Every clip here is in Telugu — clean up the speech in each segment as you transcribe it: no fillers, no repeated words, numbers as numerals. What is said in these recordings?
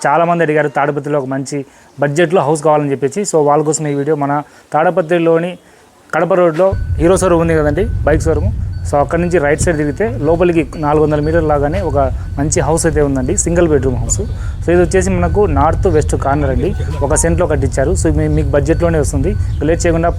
చాలామంది అడిగారు తాడపత్రిలో ఒక మంచి బడ్జెట్లో హౌస్ కావాలని చెప్పేసి. సో వాళ్ళ కోసం ఈ వీడియో. మన తాడపత్రిలోని కడప రోడ్లో హీరో షోరూమ్ ఉంది కదండి, బైక్ షోరూమ్. సో అక్కడ నుంచి రైట్ సైడ్ తిరిగితే లోపలికి 400 మీటర్ల లాగానే ఒక మంచి హౌస్ అయితే ఉందండి, సింగిల్ బెడ్రూమ్ హౌస్. సో ఇది వచ్చేసి మనకు నార్త్ వెస్ట్ కార్నర్ అండి, ఒక సెంట్లో కట్టించారు. సో మీకు బడ్జెట్లోనే వస్తుంది. లేట్ చేయకుండా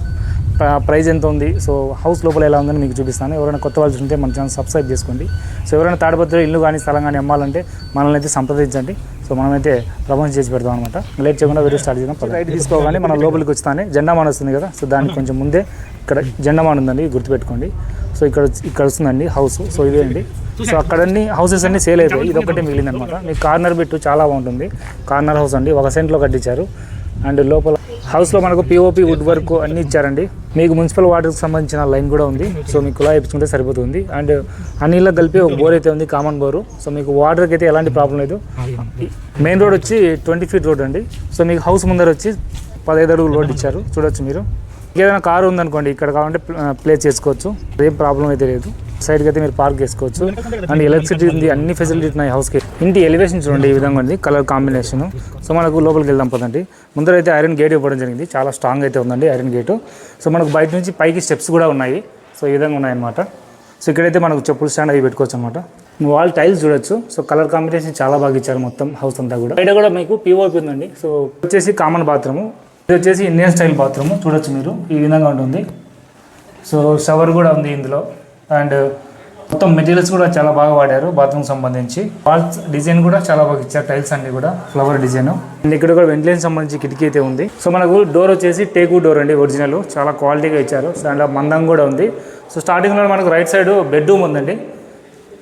ప్రైస్ ఎంత ఉంది, సో హౌస్ లోపల ఎలా ఉందని మీకు చూపిస్తాను. ఎవరైనా కొత్త వాళ్ళు ఉంటే మన ఛానల్ సబ్స్క్రైబ్ చేసుకోండి. సో ఎవరైనా తాడపత్రిలో ఇల్లు కానీ స్థలం కానీ అమ్మాలంటే మనల్ని అయితే సంప్రదించండి. సో మనమైతే ప్రమోషన్ చేసి పెడతాం అనమాట. లేట్ చేయకుండా వీడియో స్టార్ట్ చేద్దాం. రైట్ తీసుకోగానే మనం లోపలికి వచ్చానే జెండామాన్ వస్తుంది కదా, సో దానికి కొంచెం ముందే ఇక్కడ జెండామాన్ ఉందండి, గుర్తుపెట్టుకోండి. సో ఇక్కడ వస్తుందండి హౌస్. సో ఇదే అండి. సో అక్కడ అన్ని హౌసెస్ అన్ని సేల్ అయిపోయి ఇది ఒక్కటే మిగిలింది అనమాట. మీకు కార్నర్ బిట్టు చాలా బాగుంటుంది. కార్నర్ హౌస్ అండి, ఒక సెంట్లో కట్టించారు. అండ్ లోపల హౌస్లో మనకు పిఓపి వుడ్ వర్క్ అన్నీ ఇచ్చారండి. మీకు మున్సిపల్ వాటర్కి సంబంధించిన లైన్ కూడా ఉంది. సో మీకు కుళాయి వేయించుకుంటే సరిపోతుంది. అండ్ అన్నిళ్ళకి కలిపి ఒక బోర్ అయితే ఉంది, కామన్ బోరు. సో మీకు వాటర్కి అయితే ఎలాంటి ప్రాబ్లం లేదు. మెయిన్ రోడ్ వచ్చి 20 ఫీట్ రోడ్ అండి. సో మీకు హౌస్ ముందర వచ్చి 15 అడుగులు రోడ్ ఇచ్చారు, చూడొచ్చు మీరు. ఏదైనా కారు ఉందనుకోండి, ఇక్కడ కావాలంటే ప్లేస్ చేసుకోవచ్చు, ఏం ప్రాబ్లం అయితే లేదు. సైడ్కి అయితే మీరు పార్క్ చేసుకోవచ్చు. అండ్ ఎలక్ట్రిసిటీ ఉంది, అన్ని ఫెసిలిటీస్ ఉన్నాయి హౌస్కి. ఇంటి ఎలివేషన్ చూడండి ఈ విధంగా ఉంది, కలర్ కాంబినేషన్. సో మనకు లోపలికి వెళ్దాం పదండి. ముందర అయితే ఐరన్ గేట్ ఇవ్వడం జరిగింది, చాలా స్ట్రాంగ్ అయితే ఉందండి ఐరన్ గేటు. సో మనకు బయట నుంచి పైకి స్టెప్స్ కూడా ఉన్నాయి. సో ఈ విధంగా ఉన్నాయన్నమాట. సో ఇక్కడైతే మనకు చెప్పులు స్టాండ్ అవి పెట్టుకోవచ్చు అనమాట. వాల్ టైల్స్ చూడొచ్చు. సో కలర్ కాంబినేషన్ చాలా బాగా ఇచ్చారు మొత్తం హౌస్ అంతా కూడా. బయట కూడా మీకు పిఓపి ఉందండి. సో వచ్చేసి కామన్ బాత్రూము, ఇది వచ్చేసి ఇండియన్ స్టైల్ బాత్రూము, చూడొచ్చు మీరు ఈ విధంగా ఉంటుంది. సో షవర్ కూడా ఉంది ఇందులో. అండ్ మొత్తం మెటీరియల్స్ కూడా చాలా బాగా వాడారు బాత్రూమ్ సంబంధించి. వాల్స్ డిజైన్ కూడా చాలా బాగా ఇచ్చారు, టైల్స్ అన్ని కూడా ఫ్లవర్ డిజైన్. అండ్ ఇక్కడ కూడా వెంటిలేషన్ సంబంధించి కిటికీ అయితే ఉంది. సో మనకు డోర్ వచ్చేసి టేకు డోర్ అండి, ఒరిజినల్, చాలా క్వాలిటీగా ఇచ్చారు. సో దాంట్లో మందం కూడా ఉంది. సో స్టార్టింగ్లో మనకు రైట్ సైడ్ బెడ్రూమ్ ఉందండి.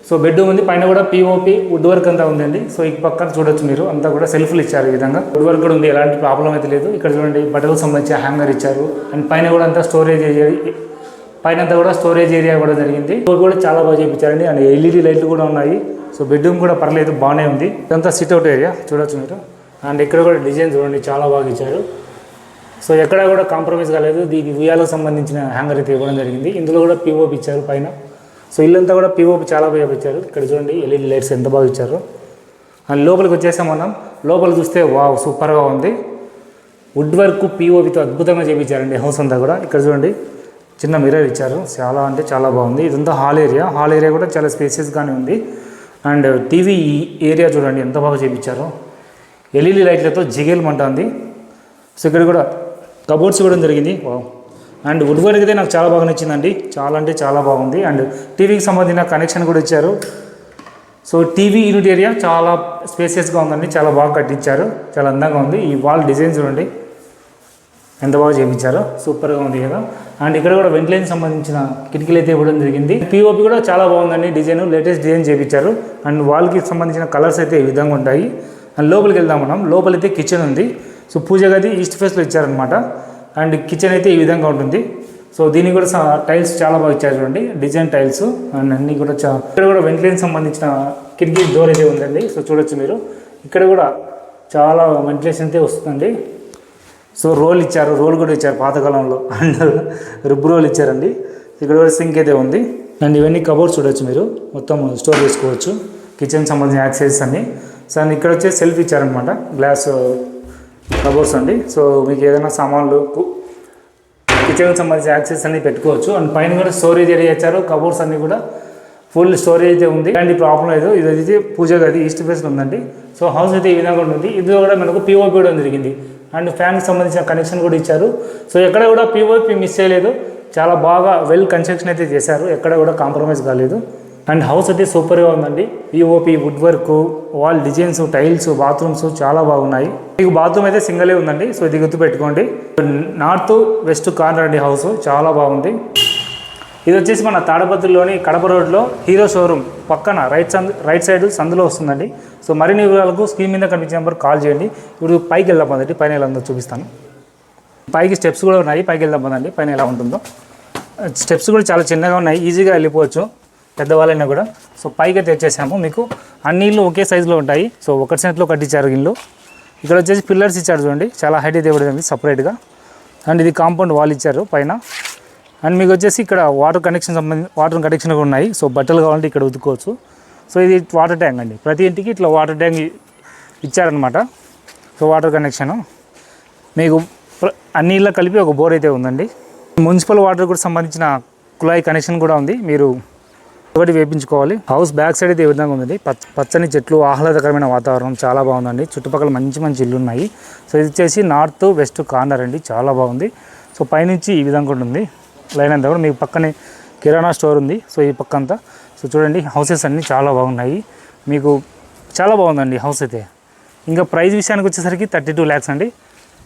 సో బెడ్రూమ్ ఉంది, పైన కూడా పిఓపి వుడ్ వర్క్ అంతా ఉందండి. సో ఈ పక్కన చూడొచ్చు మీరు, అంతా కూడా సెల్ఫ్లు ఇచ్చారు ఈ విధంగా. వుడ్ వర్క్ కూడా ఉంది, ఎలాంటి ప్రాబ్లం అయితే లేదు. ఇక్కడ చూడండి బట్టలకు సంబంధించి హ్యాంగర్ ఇచ్చారు. అండ్ పైన కూడా అంతా స్టోరేజ్ పైన అంతా కూడా స్టోరేజ్ ఏరియా కూడా జరిగింది. డోర్ కూడా చాలా బాగా చేయించారండి. అండ్ ఎల్ఈడి లైట్లు కూడా ఉన్నాయి. సో బెడ్రూమ్ కూడా పర్లేదు, బాగానే ఉంది. ఇదంతా సిట్అవుట్ ఏరియా చూడొచ్చు మీరు. అండ్ ఇక్కడ కూడా డిజైన్ చూడండి చాలా బాగా ఇచ్చారు. సో ఎక్కడ కూడా కాంప్రమైజ్ కాలేదు. దీనికి ఉయ్యాలకు సంబంధించిన హ్యాంగర్ అయితే ఇవ్వడం జరిగింది. ఇందులో కూడా పిఓపి ఇచ్చారు పైన. సో ఇల్లంతా కూడా పిఓపి చాలా బాగా ఇచ్చారు. ఇక్కడ చూడండి ఎల్ఈడి లైట్స్ ఎంత బాగా ఇచ్చారు. అండ్ లోపలికి వచ్చేసాం మనం. లోపల చూస్తే వావ్ సూపర్గా ఉంది. వుడ్ వర్క్ పిఓపితో అద్భుతంగా చేయించారండి హౌస్ అంతా కూడా. ఇక్కడ చూడండి చిన్న మిర్రర్ ఇచ్చారు, చాలా అంటే చాలా బాగుంది. ఇదంతా హాల్ ఏరియా. హాల్ ఏరియా కూడా చాలా స్పేసియస్గానే ఉంది. అండ్ టీవీ ఏరియా చూడండి ఎంత బాగా చేయించారు. ఎల్ఈడి లైట్లతో జిగేల్మంటుంది. సో ఇక్కడ కూడా కబోర్డ్స్ ఇవ్వడం జరిగింది. వావ్. అండ్ వుడ్ వర్క్ అయితే నాకు చాలా బాగా నచ్చిందండి, చాలా అంటే చాలా బాగుంది. అండ్ టీవీకి సంబంధించిన కనెక్షన్ కూడా ఇచ్చారు. సో టీవీ యూనిట్ ఏరియా చాలా స్పేసియస్గా ఉందండి, చాలా బాగా కట్టించారు, చాలా అందంగా ఉంది. ఈ వాల్ డిజైన్ చూడండి ఎంత బాగా చేయించారో, సూపర్గా ఉంది కదా. అండ్ ఇక్కడ కూడా వెంటిలేషన్ సంబంధించిన కిటికీలు అయితే ఇవ్వడం జరిగింది. పిఓపి కూడా చాలా బాగుందండి, డిజైన్ లేటెస్ట్ డిజైన్ చేయించారు. అండ్ వాల్కి సంబంధించిన కలర్స్ అయితే ఈ విధంగా ఉంటాయి. అండ్ లోపలికి వెళ్దాం మనం. లోపలైతే కిచెన్ ఉంది. సో పూజ గది ఈస్ట్ ఫేస్లో ఇచ్చారనమాట. అండ్ కిచెన్ అయితే ఈ విధంగా ఉంటుంది. సో దీనికి కూడా టైల్స్ చాలా బాగా ఇచ్చారు చూడండి, డిజైన్ టైల్స్. అండ్ అన్నీ కూడా ఇక్కడ కూడా వెంటిలేషన్ సంబంధించిన కిటికీ డోర్ అయితే ఉందండి. సో చూడొచ్చు మీరు, ఇక్కడ కూడా చాలా వెంటిలేషన్ అయితే వస్తుందండి. సో రోల్ ఇచ్చారు, రోల్ కూడా ఇచ్చారు పాతకాలంలో. అండ్ రిబ్ రోల్ ఇచ్చారండి. ఇక్కడ కూడా సింక్ అయితే ఉంది. అండ్ ఇవన్నీ కబోర్డ్స్ చూడొచ్చు మీరు, మొత్తం స్టోర్ చేసుకోవచ్చు కిచెన్ సంబంధించిన యాక్సెసరీస్ అన్నీ. సో అండ్ ఇక్కడ వచ్చేసి సెల్ఫ్ ఇచ్చారనమాట, గ్లాస్ కబోర్డ్స్ అండి. సో మీకు ఏదైనా సామాన్లు కిచెన్కి సంబంధించిన యాక్సెసరీస్ అన్నీ పెట్టుకోవచ్చు. అండ్ పైన కూడా స్టోరేజ్ ఏరియా ఇచ్చారు. కబోర్డ్స్ అన్నీ కూడా ఫుల్ స్టోరేజ్ అయితే ఉంది. అండ్ ప్రాబ్లం లేదు. ఇది అయితే పూజ గది ఈస్ట్ ఫేస్లో ఉందండి. సో హౌస్ అయితే ఈ విధంగా ఉంటుంది. ఇందులో కూడా మనకు పిఓపి కూడా జరిగింది. అండ్ ఫ్యాన్కి సంబంధించిన కనెక్షన్ కూడా ఇచ్చారు. సో ఎక్కడ కూడా పిఓపి మిస్ చేయలేదు, చాలా బాగా వెల్ కన్స్ట్రక్షన్ అయితే చేశారు, ఎక్కడ కూడా కాంప్రమైజ్ కాలేదు. అండ్ హౌస్ అయితే సూపర్గా ఉందండి. POP wood work, wall designs, tiles, bathrooms చాలా బాగున్నాయి. మీకు బాత్రూమ్ అయితే సింగలే ఉందండి. సో ఇది గుర్తుపెట్టుకోండి. నార్త్ వెస్ట్ కార్నర్ అండి హౌస్, చాలా బాగుంది. ఇది వచ్చేసి మన తాడపత్రిలోని కడప రోడ్లో హీరో షోరూమ్ పక్కన రైట్ సైడ్ సందులో వస్తుందండి. సో మరిన్ని వివరాలకు స్క్రీన్ మీద కనిపించే నెంబర్ కాల్ చేయండి. ఇప్పుడు పైకి వెళ్దాం పదండి, పైన ఎలా ఉందో చూపిస్తాను. పైకి స్టెప్స్ కూడా ఉన్నాయి, పైకి వెళ్దాం పదండి పైన ఎలా ఉంటుందో. స్టెప్స్ కూడా చాలా చిన్నగా ఉన్నాయి, ఈజీగా వెళ్ళిపోవచ్చు పెద్దవాళ్ళైనా కూడా. సో పైకి తెచ్చేసాము. మీకు అన్ని ఇల్లు ఒకే సైజులో ఉంటాయి. సో ఒకటి సెంట్లో కట్టించారు ఇల్లు. ఇక్కడ వచ్చేసి పిల్లర్స్ ఇచ్చారు చూడండి, చాలా హైట్ అయితే ఇవ్వడం సపరేట్గా. అండ్ ఇది కాంపౌండ్ వాల్ ఇచ్చారు పైన. అండ్ మీకు వచ్చేసి ఇక్కడ వాటర్ కనెక్షన్ కూడా ఉన్నాయి. సో బట్టలు కావాలంటే ఇక్కడ ఉతుక్కోవచ్చు. సో ఇది వాటర్ ట్యాంక్ అండి, ప్రతి ఇంటికి ఇట్లా వాటర్ ట్యాంక్ ఇచ్చారనమాట. సో వాటర్ కనెక్షను మీకు అన్ని ఇళ్ళ కలిపి ఒక బోర్ అయితే ఉందండి. మున్సిపల్ వాటర్ కూడా సంబంధించిన కుళాయి కనెక్షన్ కూడా ఉంది. మీరు ఒకటి వేయించుకోవాలి. హౌస్ బ్యాక్ సైడ్ అయితే ఏ విధంగా ఉందండి. పచ్చని చెట్లు, ఆహ్లాదకరమైన వాతావరణం చాలా బాగుందండి. చుట్టుపక్కల మంచి మంచి ఇల్లు ఉన్నాయి. సో ఇది వచ్చేసి నార్త్ వెస్ట్ కార్నర్ అండి, చాలా బాగుంది. సో పైనుంచి ఈ విధంగా ఉంటుంది లైన్ అంతా కూడా. మీకు పక్కనే కిరాణా స్టోర్ ఉంది. సో ఈ పక్క అంతా సో చూడండి, హౌసెస్ అన్నీ చాలా బాగున్నాయి. మీకు చాలా బాగుందండి హౌస్ అయితే. ఇంకా ప్రైస్ విషయానికి వచ్చేసరికి 32 lakhs అండి.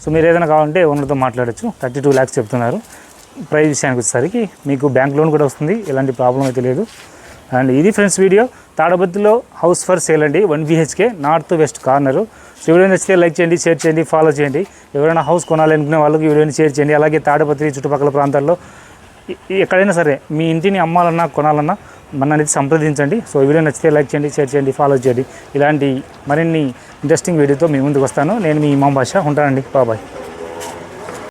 సో మీరు ఏదైనా కావాలంటే ఓనర్తో మాట్లాడచ్చు. 32 lakhs చెప్తున్నారు. ప్రైస్ విషయానికి వచ్చేసరికి మీకు బ్యాంక్ లోన్ కూడా వస్తుంది, ఎలాంటి ప్రాబ్లం అయితే లేదు. అండ్ ఇది ఫ్రెండ్స్ వీడియో. తాడపత్రిలో హౌస్ ఫర్ సేల్ అండి, 1 BHK north west corner. So video నచ్చితే లైక్ చేయండి, షేర్ చేయండి, ఫాలో చేయండి. ఎవరైనా హౌస్ కొనాలనుకునే వాళ్ళకి వీడియోని షేర్ చేయండి. అలాగే తాడపత్రి చుట్టుపక్కల ప్రాంతాల్లో ఎక్కడైనా సరే మీ ఇంటిని అమ్మాలన్నా కొనాలన్నా మనని సంప్రదించండి. సో వీడియో నచ్చితే లైక్ చేయండి, షేర్ చేయండి, ఫాలో చేయండి. ఇలాంటి మరిన్ని ఇంట్రెస్టింగ్ వీడియోతో మీ ముందుకు వస్తాను. నేను మీ ఇమాం బాషా ఉంటానండి. బాబాయ్.